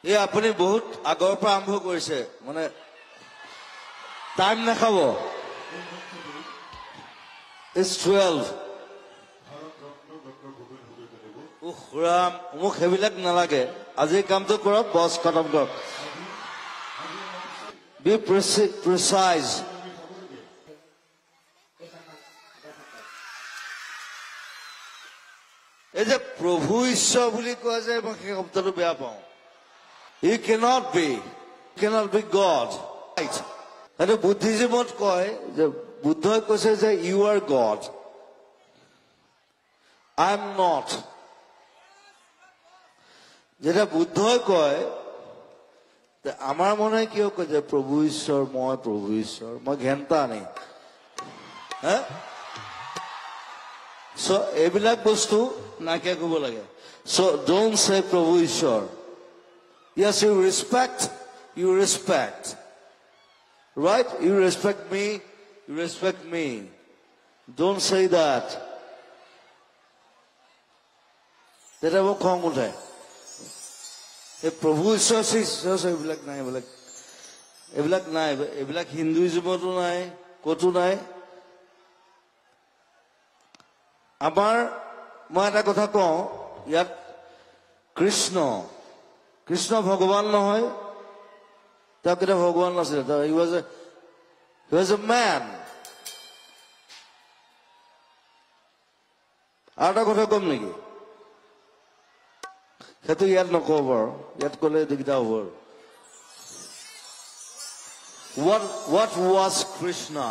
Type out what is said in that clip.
এই আপুনি বহুত আগৰ পৰা আৰম্ভ কৰিছে মানে টাইম নাখাব It's 12 উখৰাম মোক হেবিলাক নালাগে আজি কামটো কৰক বস খতম কৰক Be precise এই যে প্ৰভু ঈশ্বৰ বুলি কোৱা যায় মই সেই শব্দটো বেয়া পাওঁ He cannot be God right আৰু বুদ্ধিজমত কয় যে বুদ্ধই কৈছে যে you are God I am not যেটা বুদ্ধই কয় তে আমাৰ মনে কিয় কয় যে প্ৰভু ঈশ্বৰ মই ঘেন্তা নেই হ্যাঁ So এইবিলাক বস্তু নাকে কব লাগে So don't say প্ৰভু ঈশ্বৰ Yes you respect Right you respect me Don't say that That মই খং উঠে এই প্ৰভু ঈশ্বৰ এইবিলাক নাই এইবিলাক হিন্দুইজমতো নাই কতো নাই আমাৰ মই এটা কথা কওঁ ইয়াত কৃষ্ণ ভগৱান নহয় তেওঁ কেতিয়া ভগৱান নাছিল he was a man আৰু এটা কথা কম নেকি সেইটো ইয়াত নকব ইয়াত কলে দিগদাৰ হ'ব what was Krishna